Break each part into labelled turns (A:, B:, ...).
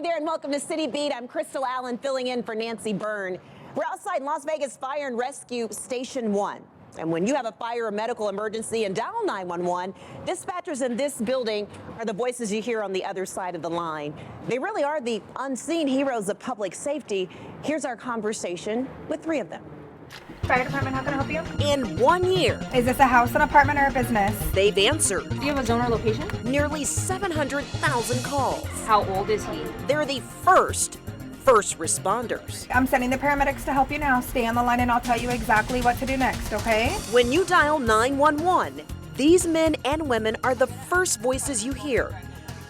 A: there, and welcome to City Beat. I'm Crystal Allen filling in for Nancy Byrne. We're outside Las Vegas Fire and Rescue Station 1. And when you have a fire or medical emergency and dial 911, dispatchers in this building are the voices you hear on the other side of the line. They really are the unseen heroes of public safety. Here's our conversation with three of them.
B: Fire department, how can I help you?
A: In 1 year,
B: Is this a house, an apartment, or a business?
A: they've answered
C: Do you have a zone or location?
A: nearly 700,000 calls.
C: How old is he?
A: They're the first responders.
B: I'm sending the paramedics to help you now. Stay on the line and I'll tell you exactly what to do next, okay?
A: When you dial 911, these men and women are the first voices you hear.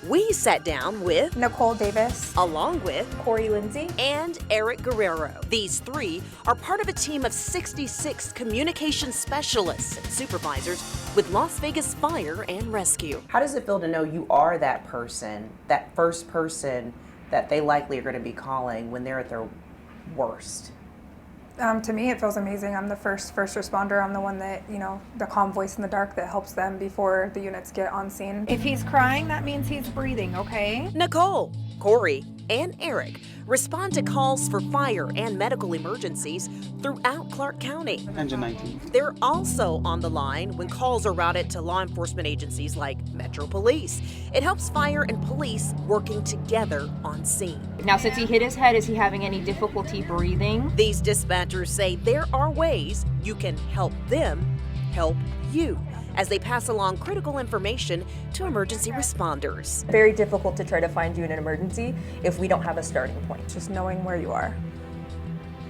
A: We sat down with,
B: Nicole Davis.
A: along with,
B: Corey Lindsay.
A: and Eric Guerrero. These three are part of a team of 66 communication specialists and supervisors with Las Vegas Fire and Rescue.
D: How does it feel to know you are that person, that first person that they likely are going to be calling when they're at their worst?
B: To me, it feels amazing. I'm the first responder. I'm the one that, the calm voice in the dark that helps them before the units get on scene. If he's crying, that means he's breathing, okay?
A: Nicole, Corey, and Eric respond to calls for fire and medical emergencies throughout Clark County.
E: Engine 19.
A: They're also on the line when calls are routed to law enforcement agencies like Metro Police. It helps fire and police working together on scene.
C: Now, since he hit his head, is he having any difficulty breathing?
A: These dispatchers say there are ways you can help them help you as they pass along critical information to emergency responders.
F: Very difficult to try to find you in an emergency if we don't have a starting point.
B: Just knowing where you are.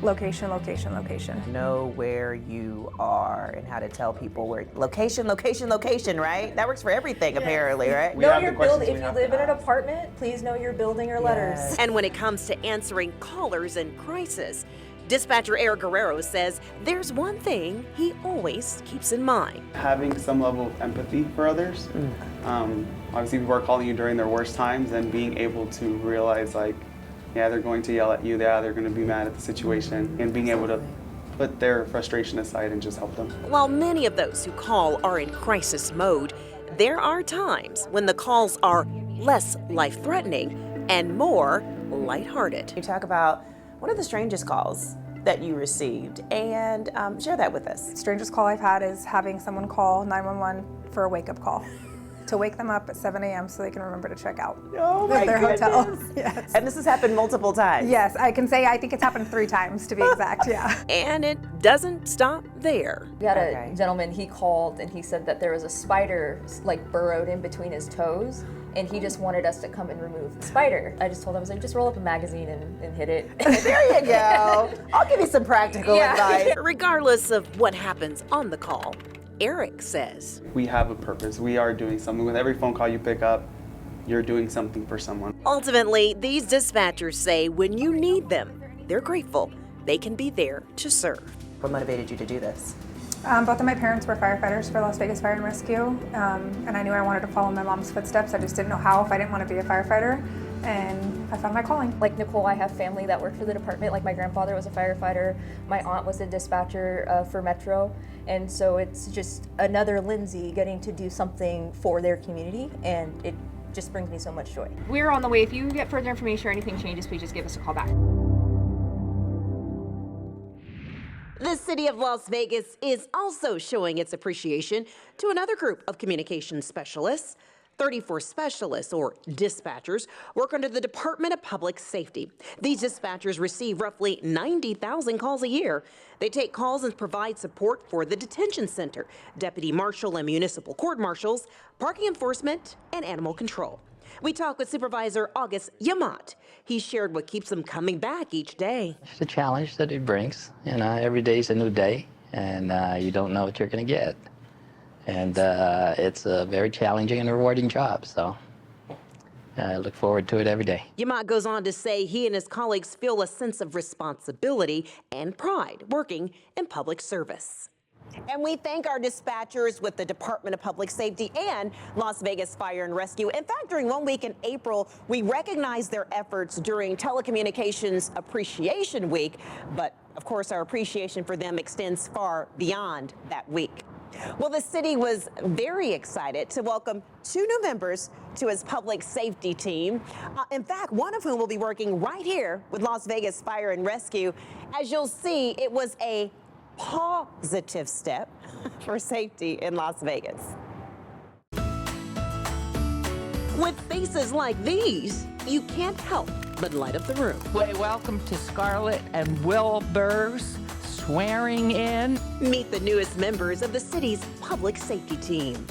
B: Location, location, location.
D: Know where you are and how to tell people where. Location, location, location, right? That works for everything, apparently, right?
E: We
F: Know
E: have
F: your
E: the questions
F: building.
E: we
F: If you
E: have
F: live
E: to
F: in an
E: ask.
F: apartment, please know your building or letters.
D: Yes.
A: And when it comes to answering callers in crisis, dispatcher Eric Guerrero says there's one thing he always keeps in mind.
E: Having some level of empathy for others. Obviously, people are calling you during their worst times, and being able to realize, like, yeah, they're going to yell at you, yeah, they're going to be mad at the situation, and being able to put their frustration aside and just help them.
A: While many of those who call are in crisis mode, there are times when the calls are less life-threatening and more lighthearted.
D: You talk about one of the strangest calls that you received and share that with us.
B: Strangest call I've had is having someone call 911 for a wake-up call. To wake them up at 7 a.m. so they can remember to check out
D: Oh my
B: at their hotel.
D: goodness.
B: Yes.
D: And this has happened multiple times.
B: Yes, I can say I think it's happened 3 times to be exact, yeah.
A: And it doesn't stop there.
F: We had
D: Okay.
F: a gentleman, he called and he said that there was a spider like burrowed in between his toes, and he just wanted us to come and remove the spider. I just told him, I was like, just roll up a magazine and hit it.
D: There you go. I'll give you some practical
F: Yeah.
D: advice.
A: Regardless of what happens on the call, Eric says
E: We have a purpose. We are doing something. With every phone call you pick up, you're doing something for someone.
A: ultimately, these dispatchers say when you need them, they're grateful they can be there to serve.
D: What motivated you to do this?
B: Both of my parents were firefighters for Las Vegas Fire and Rescue, and I knew I wanted to follow my mom's footsteps. I just didn't know how if I didn't want to be a firefighter, and I found my calling.
F: Like Nicole, I have family that worked for the department. Like my grandfather was a firefighter, my aunt was a dispatcher for Metro, and so it's just another Lindsay getting to do something for their community, and it just brings me so much joy.
C: We're on the way. If you get further information or anything changes, please just give us a call back.
A: The city of Las Vegas is also showing its appreciation to another group of communication specialists. 34 specialists, or dispatchers, work under the Department of Public Safety. These dispatchers receive roughly 90,000 calls a year. They take calls and provide support for the detention center, deputy marshal and municipal court marshals, parking enforcement, and animal control. We talked with Supervisor August Yamat. He shared what keeps them coming back each day.
G: It's the challenge that it brings. Every day's a new day, and you don't know what you're going to get. And it's a very challenging and rewarding job, so I look forward to it every day.
A: Yamat goes on to say he and his colleagues feel a sense of responsibility and pride working in public service. And we thank our dispatchers with the Department of Public Safety and Las Vegas Fire and Rescue. In fact, during 1 week in April, we recognized their efforts during Telecommunications Appreciation Week. But of course, our appreciation for them extends far beyond that week. Well, the city was very excited to welcome 2 new members to its public safety team. In fact, one of whom will be working right here with Las Vegas Fire and Rescue. As you'll see, it was a positive step for safety in Las Vegas. With faces like these, you can't help but light up the room.
H: Welcome to Scarlett and Wilbur's swearing in.
A: Meet the newest members of the city's public safety team.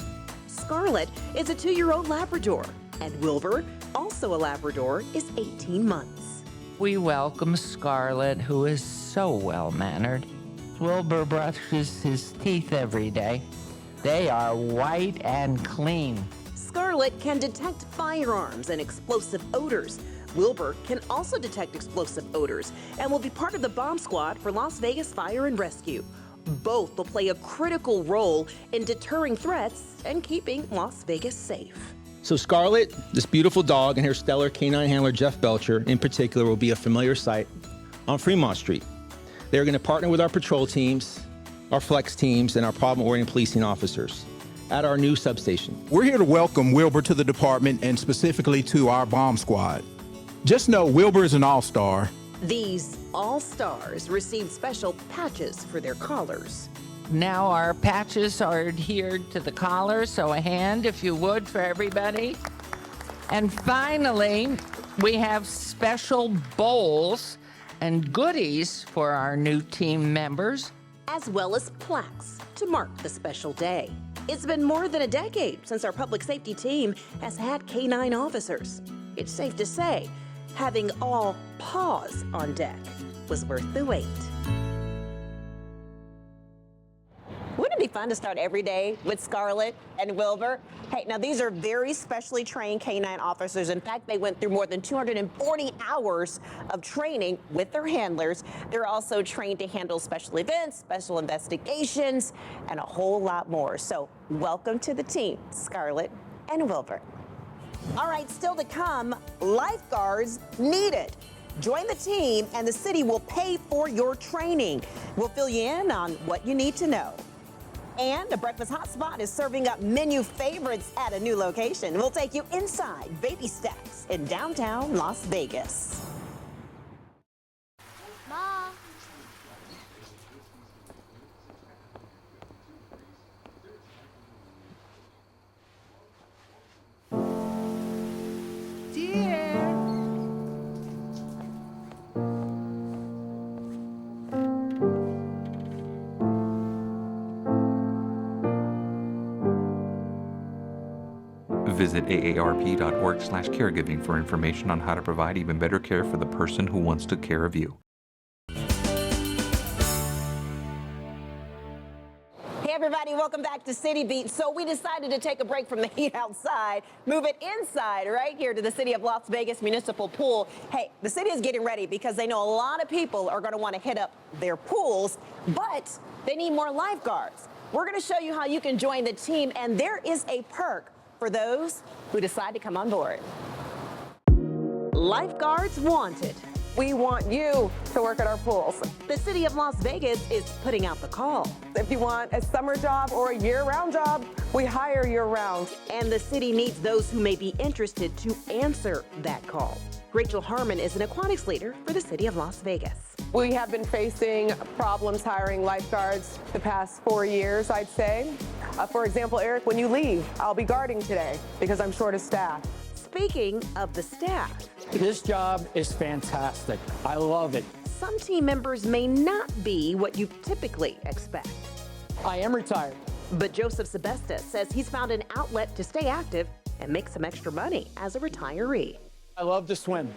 A: Scarlett is a 2-year-old Labrador, and Wilbur, also a Labrador, is 18 months.
H: We welcome Scarlett, who is so well-mannered. Wilbur brushes his teeth every day. They are white and clean.
A: Scarlett can detect firearms and explosive odors. Wilbur can also detect explosive odors and will be part of the bomb squad for Las Vegas Fire and Rescue. Both will play a critical role in deterring threats and keeping Las Vegas safe.
I: So Scarlett, this beautiful dog, and her stellar canine handler, Jeff Belcher, in particular, will be a familiar sight on Fremont Street. They're going to partner with our patrol teams, our flex teams, and our problem-oriented policing officers at our new substation.
J: We're here to welcome Wilbur to the department and specifically to our bomb squad. Just know Wilbur is an all-star.
A: These all-stars received special patches for their collars.
H: Now our patches are adhered to the collar, so a hand, if you would, for everybody. And finally, we have special bowls and goodies for our new team members,
A: as well as plaques to mark the special day. It's been more than a decade since our public safety team has had canine officers. It's safe to say, having all paws on deck was worth the wait. Wouldn't it be fun to start every day with Scarlett and Wilbur? Hey, now these are very specially trained canine officers. In fact, they went through more than 240 hours of training with their handlers. They're also trained to handle special events, special investigations, and a whole lot more. So welcome to the team, Scarlett and Wilbur. All right, still to come, lifeguards needed. Join the team and the city will pay for your training. We'll fill you in on what you need to know. And the Breakfast Hotspot is serving up menu favorites at a new location. We'll take you inside Baby Stacks in downtown Las Vegas.
K: Mom.
L: Visit aarp.org/caregiving for information on how to provide even better care for the person who wants to care of you.
A: Hey everybody, welcome back to City Beat. So we decided to take a break from the heat outside, move it inside right here to the City of Las Vegas Municipal Pool. Hey, the city is getting ready because they know a lot of people are going to want to hit up their pools, but they need more lifeguards. We're going to show you how you can join the team, and there is a perk for those who decide to come on board. Lifeguards wanted.
M: We want you to work at our pools.
A: The city of Las Vegas is putting out the call.
M: If you want a summer job or a year-round job, we hire year-round.
A: And the city needs those who may be interested to answer that call. Rachel Harmon is an aquatics leader for the city of Las Vegas.
M: We have been facing problems hiring lifeguards the past 4 years, I'd say. For example, Eric, when you leave, I'll be guarding today because I'm short of staff.
A: Speaking of the staff,
N: this job is fantastic. I love it.
A: Some team members may not be what you typically expect.
N: I am retired.
A: But Joseph Sebesta says he's found an outlet to stay active and make some extra money as a retiree.
N: I love to swim,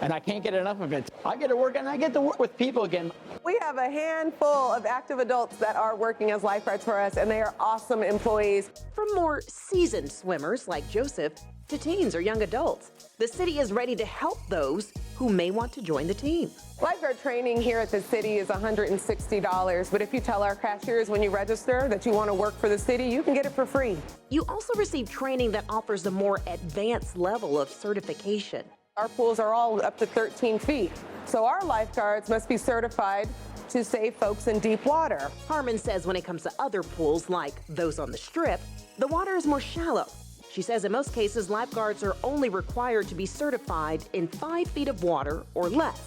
N: and I can't get enough of it. I get to work, and I get to work with people again.
M: We have a handful of active adults that are working as lifeguards for us, and they are awesome employees.
A: From more seasoned swimmers like Joseph to teens or young adults, the city is ready to help those who may want to join the team.
M: Lifeguard training here at the city is $160, but if you tell our cashiers when you register that you want to work for the city, you can get it for free.
A: You also receive training that offers a more advanced level of certification.
M: Our pools are all up to 13 feet, so our lifeguards must be certified to save folks in deep water.
A: Harmon says when it comes to other pools, like those on the Strip, the water is more shallow. She says in most cases, lifeguards are only required to be certified in 5 feet of water or less.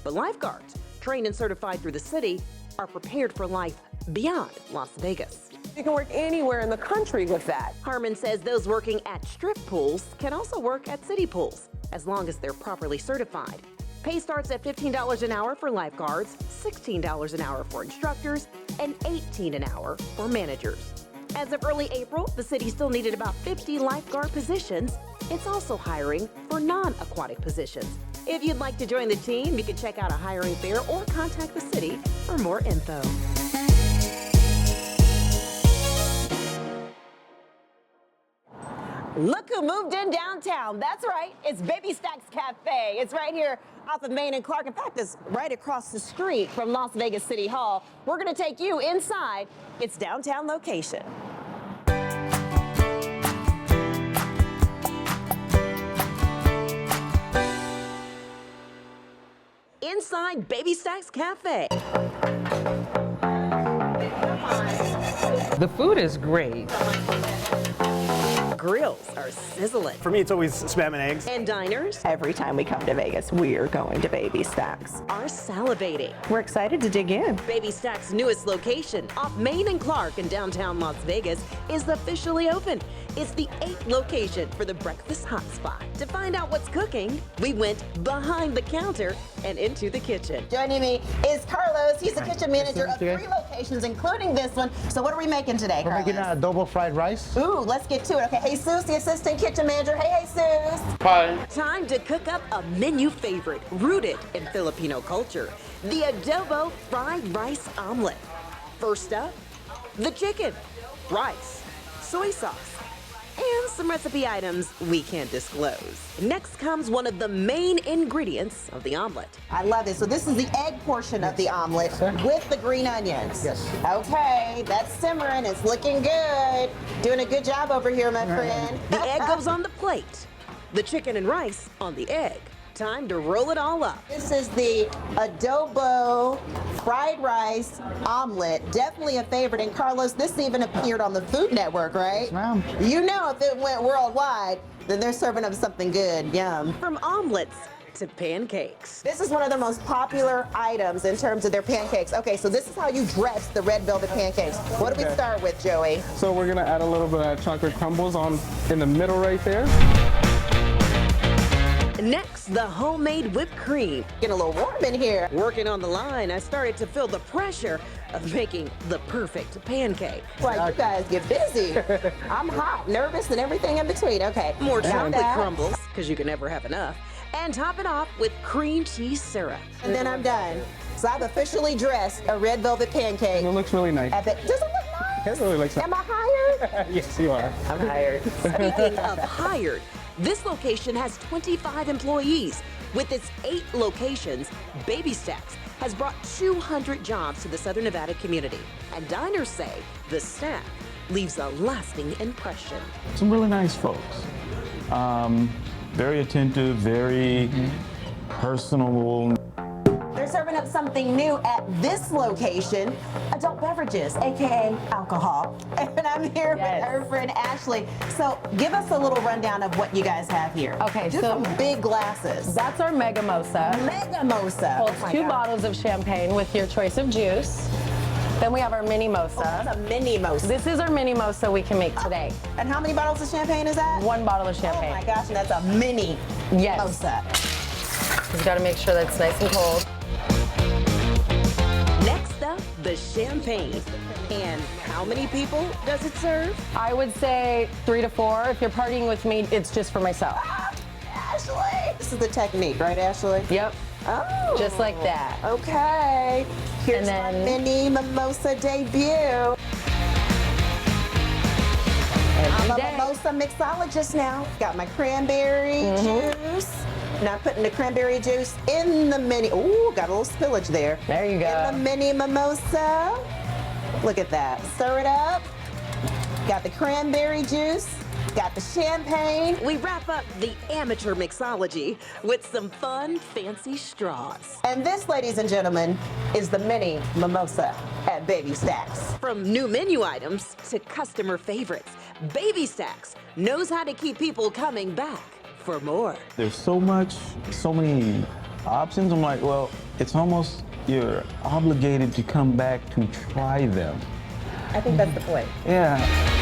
A: But lifeguards, trained and certified through the city, are prepared for life beyond Las Vegas.
M: You can work anywhere in the country with that.
A: Harmon says those working at Strip pools can also work at city pools, as long as they're properly certified. Pay starts at $15 an hour for lifeguards, $16 an hour for instructors, and $18 an hour for managers. As of early April, the city still needed about 50 lifeguard positions. It's also hiring for non-aquatic positions. If you'd like to join the team, you can check out a hiring fair or contact the city for more info. Look who moved in downtown. That's right, it's Baby Stacks Cafe. It's right here off of Main and Clark. In fact, it's right across the street from Las Vegas City Hall. We're gonna take you inside its downtown location. Inside Baby Stacks Cafe.
K: The food is great.
A: Grills are sizzling.
O: For me, it's always spam and eggs.
A: And diners
P: Every time we come to Vegas, we're going to Baby Stacks.
A: are salivating.
P: We're excited to dig in.
A: Baby Stacks' newest location, off Main and Clark in downtown Las Vegas, is officially open. It's the 8th location for the breakfast hotspot. To find out what's cooking, we went behind the counter and into the kitchen.
Q: Joining me is Carlos. He's the kitchen manager of 3 locations, including this one. So what are we making today,
R: We're
Q: Carlos?
R: making adobo fried rice.
Q: Ooh, let's get to it. Okay, Jesus, the assistant kitchen manager. Hey, Jesus.
R: Hi.
A: Time to cook up a menu favorite rooted in Filipino culture, the adobo fried rice omelet. First up, the chicken, rice, soy sauce, and some recipe items we can't disclose. Next comes one of the main ingredients of the omelet.
Q: I love it. So this is the egg portion of the omelet with the green onions.
R: Yes.
Q: Okay, that's simmering. It's looking good. Doing a good job over here, my friend.
A: The egg goes on the plate, the chicken and rice on the egg. Time to roll it all up.
Q: This is the adobo fried rice omelet. Definitely a favorite. And Carlos, this even appeared on the Food Network, right?
R: Yes, ma'am.
Q: You know if it went worldwide, then they're serving up something good. Yum.
A: From omelets to pancakes.
Q: This is one of their most popular items in terms of their pancakes. Okay, so this is how you dress the red velvet pancakes. What do we start with, Joey?
S: So we're gonna add a little bit of chocolate crumbles on in the middle right there.
A: Next, the homemade whipped cream.
Q: Getting a little warm in here.
A: Working on the line, I started to feel the pressure of making the perfect pancake.
Q: Well, you guys get busy. I'm hot, nervous, and everything in between. Okay.
A: More
Q: got
A: chocolate
Q: that.
A: crumbles, because you can never have enough. And top it off with cream cheese syrup.
Q: And then I'm done. So I've officially dressed a red velvet pancake.
S: It looks really nice.
Q: Does it look nice?
S: It really looks nice.
Q: Am I hired?
S: Yes, you are.
Q: I'm hired.
A: Speaking of hired, this location has 25 employees. With its 8 locations, Baby Stacks has brought 200 jobs to the Southern Nevada community. And diners say the staff leaves a lasting impression.
T: Some really nice folks. Very attentive, very personable.
Q: They're serving up something new at this location, adult beverages, AKA alcohol. And I'm here with her friend Ashley. So give us a little rundown of what you guys have here.
U: Okay,
Q: Just
U: so
Q: some big glasses.
U: That's our Mega Mosa.
Q: Mega Mosa.
U: Holds
Q: Oh my
U: 2
Q: God.
U: bottles of champagne with your choice of juice. Then we have our Mini Mosa.
Q: That's a Mini Mosa.
U: This is our Mini Mosa we can make today.
Q: And how many bottles of champagne is that?
U: 1 bottle of champagne.
Q: Oh my gosh, and that's a mini
U: Yes.
Q: Mosa.
U: You've got to make sure that's nice and cold.
A: Next up, the champagne. And how many people does it serve?
U: I would say 3 to 4. If you're partying with me, it's just for myself.
Q: Ashley! This is the technique, right, Ashley?
U: Yep.
Q: Oh.
U: Just like that.
Q: Okay. Here's
U: And then-
Q: my mini mimosa debut. I'm a mimosa mixologist now. Got my cranberry juice. Now I'm putting the cranberry juice in the mini. Ooh, got a little spillage there.
U: There you go.
Q: In the mini mimosa. Look at that. Stir it up. Got the cranberry juice. We've got the champagne.
A: We wrap up the amateur mixology with some fun, fancy straws.
Q: And this, ladies and gentlemen, is the mini mimosa at Baby Stacks.
A: From new menu items to customer favorites, Baby Stacks knows how to keep people coming back for more.
T: There's so many options. I'm like, well, it's almost you're obligated to come back to try them.
D: I think that's the point.
T: Yeah.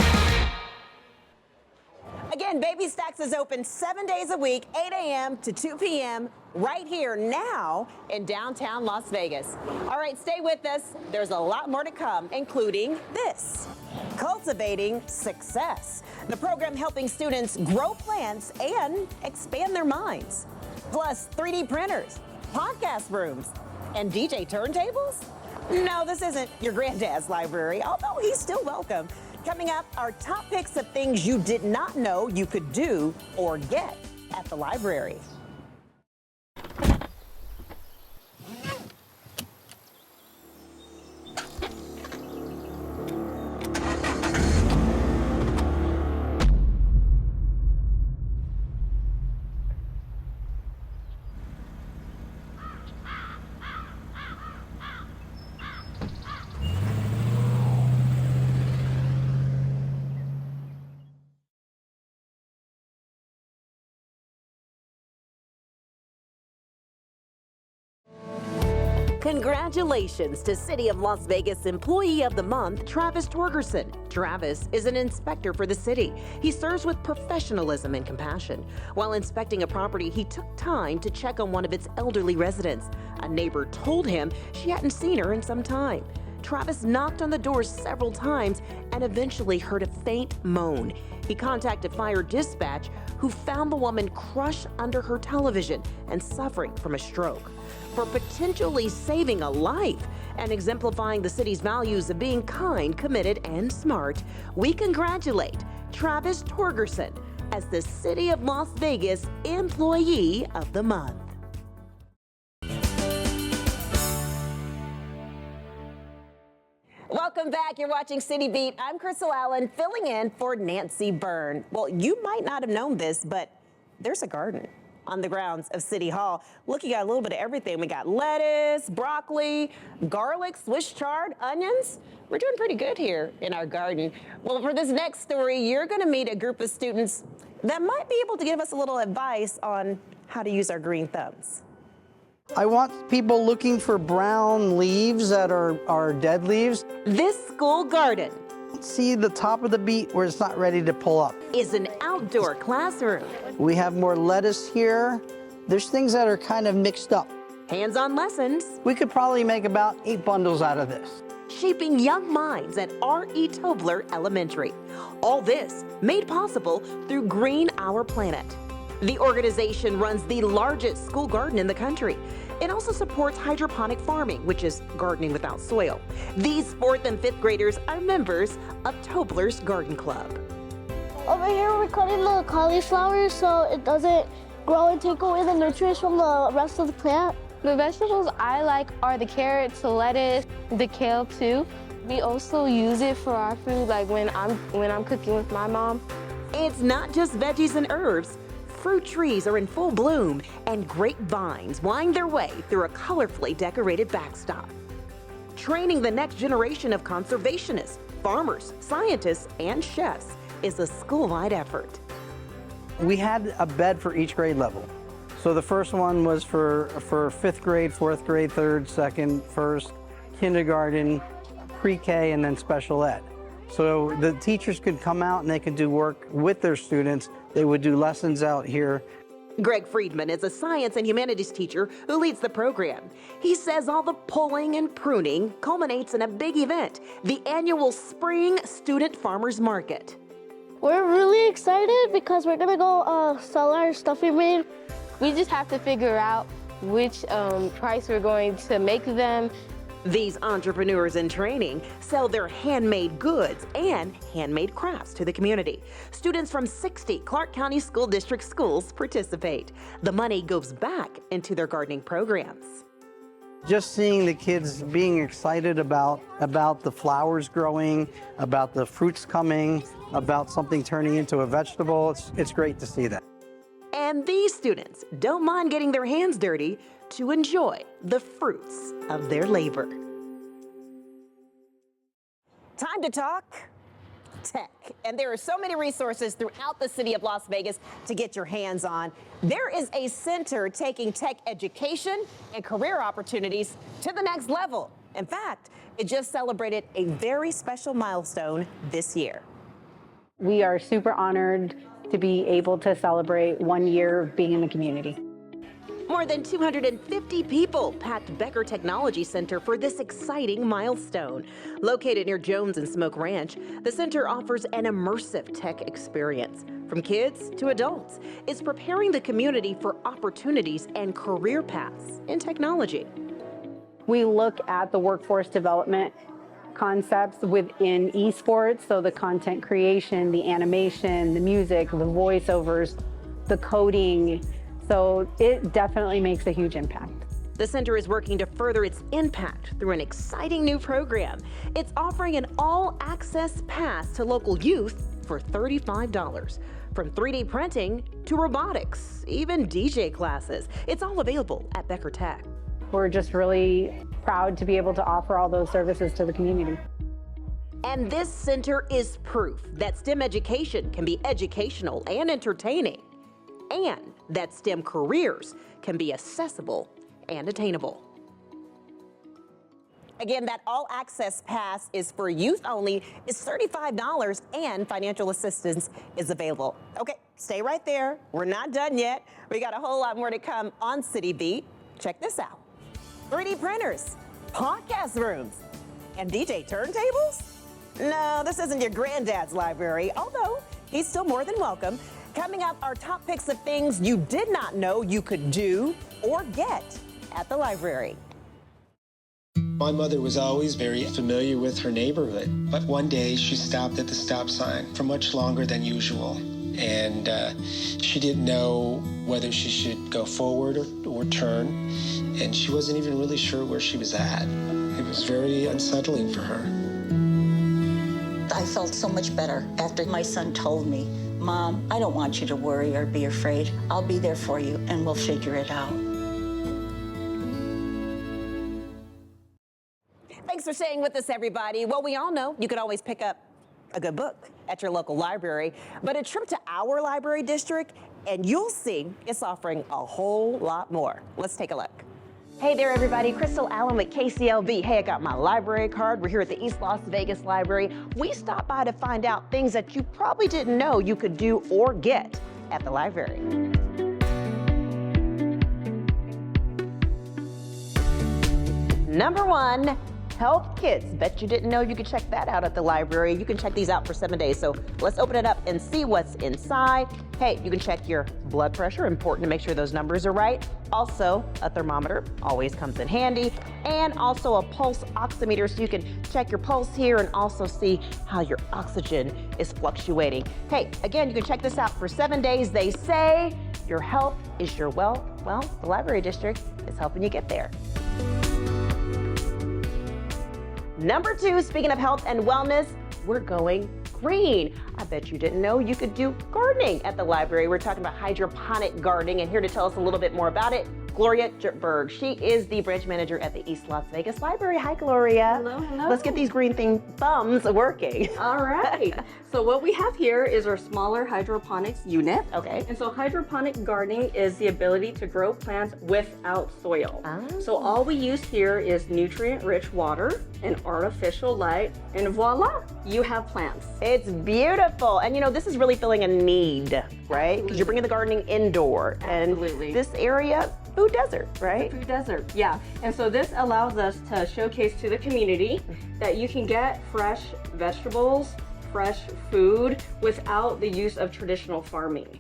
Q: Again, Baby Stacks is open 7 days a week, 8 a.m. to 2 p.m. right here now in downtown Las Vegas. All right, stay with us. There's a lot more to come, including this, Cultivating Success, the program helping students grow plants and expand their minds. Plus 3D printers, podcast rooms, and DJ turntables? No, this isn't your granddad's library, although he's still welcome. Coming up, our top picks of things you did not know you could do or get at the library.
A: Congratulations to City of Las Vegas Employee of the Month, Travis Torgerson. Travis is an inspector for the city. He serves with professionalism and compassion. While inspecting a property, he took time to check on one of its elderly residents. A neighbor told him she hadn't seen her in some time. Travis knocked on the door several times and eventually heard a faint moan. He contacted fire dispatch, who found the woman crushed under her television and suffering from a stroke. For potentially saving a life and exemplifying the city's values of being kind, committed, and smart, we congratulate Travis Torgerson as the City of Las Vegas Employee of the Month.
Q: Welcome back. You're watching City Beat. I'm Crystal Allen, filling in for Nancy Byrne. Well, you might not have known this, but there's a garden on the grounds of City Hall. Looking at a little bit of everything. We got lettuce, broccoli, garlic, Swiss chard, onions. We're doing pretty good here in our garden. Well, for this next story, you're going to meet a group of students that might be able to give us a little advice on how to use our green thumbs.
O: I want people looking for brown leaves that are dead leaves.
A: This school garden,
O: see the top of the beet where it's not ready to pull up,
A: is an outdoor classroom.
O: We have more lettuce here. There's things that are kind of mixed up.
A: Hands-on lessons.
O: We could probably make about 8 bundles out of this.
A: Shaping young minds at R.E. Tobler Elementary. All this made possible through Green Our Planet. The organization runs the largest school garden in the country. It also supports hydroponic farming, which is gardening without soil. These 4th and 5th graders are members of Tobler's Garden Club.
R: Over here, we're cutting the cauliflower so it doesn't grow and take away the nutrients from the rest of the plant.
V: The vegetables I like are the carrots, the lettuce, the kale too. We also use it for our food, like when I'm cooking with my mom.
A: It's not just veggies and herbs. Fruit trees are in full bloom, and grapevines wind their way through a colorfully decorated backstop. Training the next generation of conservationists, farmers, scientists, and chefs is a school-wide effort.
O: We had a bed for each grade level. So the first one was for 5th grade, 4th grade, 3rd, 2nd, 1st, kindergarten, pre-K, and then special ed. So the teachers could come out and they could do work with their students. They would do lessons out here.
A: Greg Friedman is a science and humanities teacher who leads the program. He says all the pulling and pruning culminates in a big event, the annual Spring Student Farmers Market.
R: We're really excited because we're gonna go sell our stuff we made.
V: We just have to figure out which price we're going to make them.
A: These entrepreneurs in training sell their handmade goods and handmade crafts to the community. Students from 60 Clark County School District schools participate. The money goes back into their gardening programs.
O: just seeing the kids being excited about the flowers growing, about the fruits coming, about something turning into a vegetable, it's great to see that.
A: And these students don't mind getting their hands dirty to enjoy the fruits of their labor.
Q: Time to talk tech. And there are so many resources throughout the city of Las Vegas to get your hands on. There is a center taking tech education and career opportunities to the next level. In fact, it just celebrated a very special milestone this year.
B: We are super honored to be able to celebrate 1 year of being in the community.
A: More than 250 people packed Becker Technology Center for this exciting milestone. Located near Jones and Smoke Ranch, the center offers an immersive tech experience. From kids to adults, it's preparing the community for opportunities and career paths in technology.
B: We look at the workforce development concepts within esports, so the content creation, the animation, the music, the voiceovers, the coding. So it definitely makes a huge impact.
A: The center is working to further its impact through an exciting new program. It's offering an all-access pass to local youth for $35. From 3D printing to robotics, even DJ classes. It's all available at Becker Tech.
B: We're just really proud to be able to offer all those services to the community.
A: And this center is proof that STEM education can be educational and entertaining, and that STEM careers can be accessible and attainable.
Q: Again, that all-access pass is for youth only. It's $35 and financial assistance is available. Okay, stay right there. We're not done yet. We got a whole lot more to come on City Beat. Check this out. 3D printers, podcast rooms, and DJ turntables? No, this isn't your granddad's library, although he's still more than welcome. Coming up, our top picks of things you did not know you could do or get at the library.
E: My mother was always very familiar with her neighborhood, but one day she stopped at the stop sign for much longer than usual, and she didn't know whether she should go forward or turn, and she wasn't even really sure where she was at. It was very unsettling for her.
W: I felt so much better after my son told me, "Mom, I don't want you to worry or be afraid. I'll be there for you and we'll figure it out."
Q: Thanks for staying with us, everybody. Well, we all know you could always pick up a good book at your local library, but a trip to our library district, and you'll see it's offering a whole lot more. Let's take a look. Hey there, everybody. Crystal Allen with KCLV. Hey, I got my library card. We're here at the East Las Vegas Library. We stopped by to find out things that you probably didn't know you could do or get at the library. Number one, Help Kids. Bet you didn't know you could check that out at the library. You can check these out for 7 days. So let's open it up and see what's inside. Hey, you can check your blood pressure. Important to make sure those numbers are right. Also, a thermometer always comes in handy. And also a pulse oximeter, so you can check your pulse here and also see how your oxygen is fluctuating. Hey, again, you can check this out for 7 days. They say your health is your wealth. Well, the library district is helping you get there. Number two, speaking of health and wellness, we're going green. I bet you didn't know you could do gardening at the library. We're talking about hydroponic gardening, and here to tell us a little bit more about it, Gloria Jertberg. She is the branch manager at the East Las Vegas Library. Hi, Gloria.
X: Hello, hello.
Q: Let's get these green thumbs working.
X: All right. So what we have here is our smaller hydroponics unit.
Q: Okay.
X: And so hydroponic gardening is the ability to grow plants without soil. So all we use here is nutrient-rich water and artificial light, and voila, you have plants.
Q: It's beautiful. And you know, this is really filling a need, right? Because you're bringing the gardening indoor.
X: Absolutely.
Q: And this area, food desert, right?
X: Food desert, yeah. And so this allows us to showcase to the community that you can get fresh vegetables, fresh food without the use of traditional farming.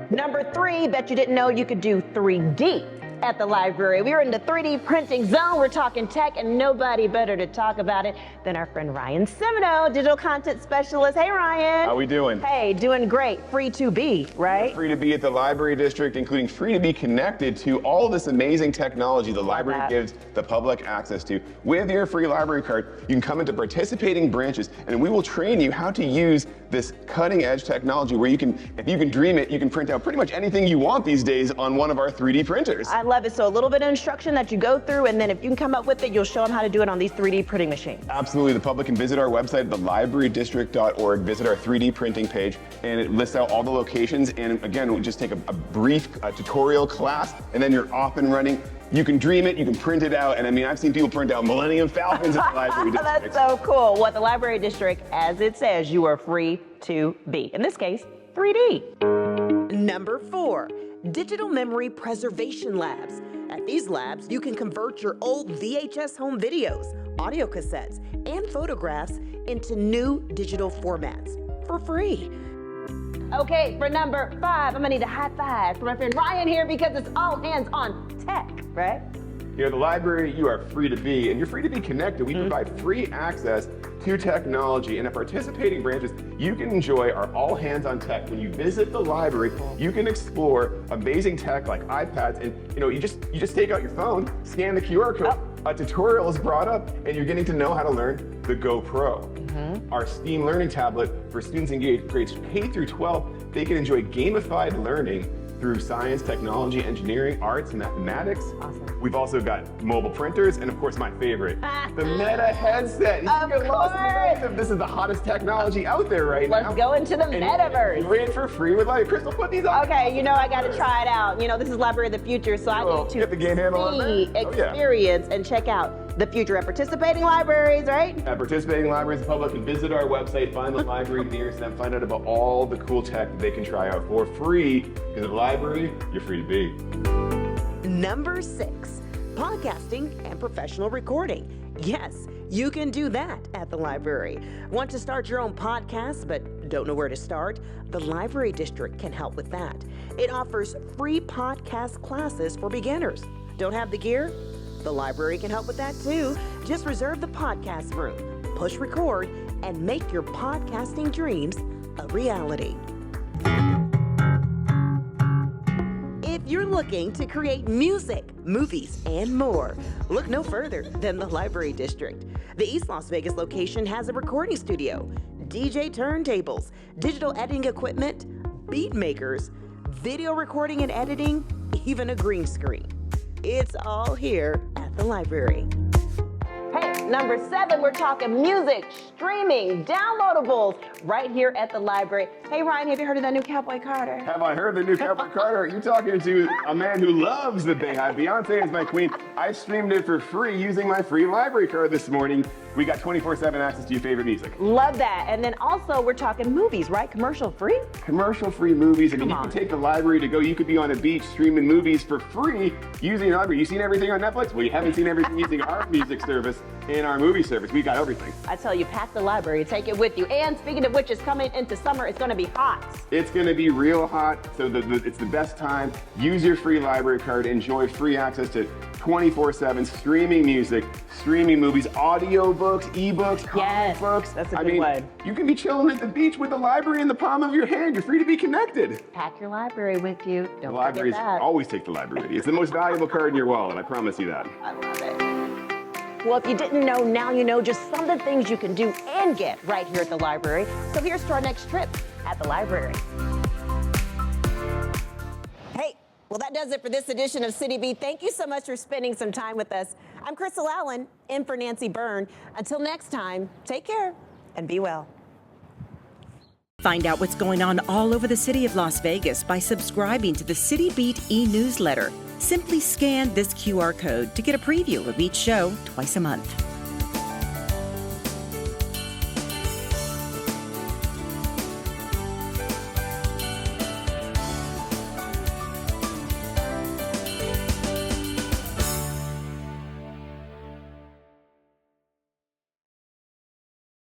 Q: Number three, bet you didn't know you could do 3D
A: at the library. We're in the 3D printing zone. We're talking tech, and nobody better to talk about it than our friend Ryan Semino, digital content specialist. Hey, Ryan.
C: How we doing?
A: Hey, doing great. Free to be, right?
C: Free to be at the library district, including free to be connected to all this amazing technology the library gives the public access to. With your free library card, you can come into participating branches, and we will train you how to use this cutting-edge technology where you can, if you can dream it, you can print out pretty much anything you want these days on one of our 3D printers.
A: I love it. So a little bit of instruction that you go through, and then if you can come up with it, you'll show them how to do it on these 3D printing machines.
C: Absolutely. The public can visit our website, thelibrarydistrict.org, visit our 3D printing page, and it lists out all the locations. And again, we'll just take a brief tutorial class, and then you're off and running. You can dream it, you can print it out, and I mean, I've seen people print out Millennium Falcons at the library district.
A: That's so cool. Well, at the library district, as it says, you are free to be. In this case, 3D. Number 4, digital memory preservation labs. At these labs, you can convert your old VHS home videos, audio cassettes, and photographs into new digital formats for free. Okay, for number 5, I'm gonna need a high five from my friend Ryan here because it's all hands on tech, right?
C: You know, the library, you are free to be, and you're free to be connected. We provide free access to technology, and at participating branches, you can enjoy our all hands on tech. When you visit the library, you can explore amazing tech like iPads, and you just take out your phone, scan the QR code, a tutorial is brought up, and you're getting to know how to learn the GoPro. Our STEAM learning tablet for students engaged grades K through 12, they can enjoy gamified learning through science, technology, engineering, arts, and mathematics. Awesome. We've also got mobile printers, and of course my favorite, the Meta headset.
A: Of course.
C: This is the hottest technology out there right now.
A: Let's go into the metaverse.
C: Enjoy it for free with Life. Crystal, put these on.
A: Okay, I got to try it out. This is Library of the Future, so I need to
C: get the game handle on that.
A: experience and check out the future at participating libraries, right?
C: At participating libraries, the public can visit our website, find the library nearest them, find out about all the cool tech that they can try out for free. Because at the library, you're free to be.
A: Number 6, podcasting and professional recording. Yes, you can do that at the library. Want to start your own podcast but don't know where to start? The library district can help with that. It offers free podcast classes for beginners. Don't have the gear? The library can help with that too. Just reserve the podcast room, push record, and make your podcasting dreams a reality. If you're looking to create music, movies, and more, look no further than the library district. The East Las Vegas location has a recording studio, DJ turntables, digital editing equipment, beat makers, video recording and editing, even a green screen. It's all here at the library. Hey, number 7, we're talking music, streaming, downloadables, right here at the library. Hey, Ryan, have you heard of that new Cowboy Carter?
C: Have I heard the new Cowboy Carter? You're talking to a man who loves the Bayhive. Beyonce is my queen. I streamed it for free using my free library card this morning. We got 24/7 access to your favorite music.
A: Love that. And then also we're talking movies, right? Commercial free?
C: Commercial free movies. I mean, you can take the library to go. You could be on a beach streaming movies for free using the library. You've seen everything on Netflix? Well, you haven't seen everything using our music service and our movie service. We got everything.
A: I tell you, pack the library, take it with you. And speaking of which, it's coming into summer. It's going to be hot.
C: It's going to be real hot. So it's the best time. Use your free library card. Enjoy free access to 24/7 streaming music, streaming movies, audio books, ebooks, comic books.
A: That's a good one.
C: You can be chilling at the beach with the library in the palm of your hand. You're free to be connected.
A: Pack your library with you. Don't
C: the libraries
A: forget that.
C: Always take the library with you. It's the most valuable card in your wallet. I promise you that.
A: I love it. Well, if you didn't know, now you know just some of the things you can do and get right here at the library. So here's to our next trip at the library. Hey, well, that does it for this edition of City Beat. Thank you so much for spending some time with us. I'm Crystal Allen, in for Nancy Byrne. Until next time, take care and be well.
F: Find out what's going on all over the city of Las Vegas by subscribing to the City Beat e-newsletter. Simply scan this QR code to get a preview of each show twice a month.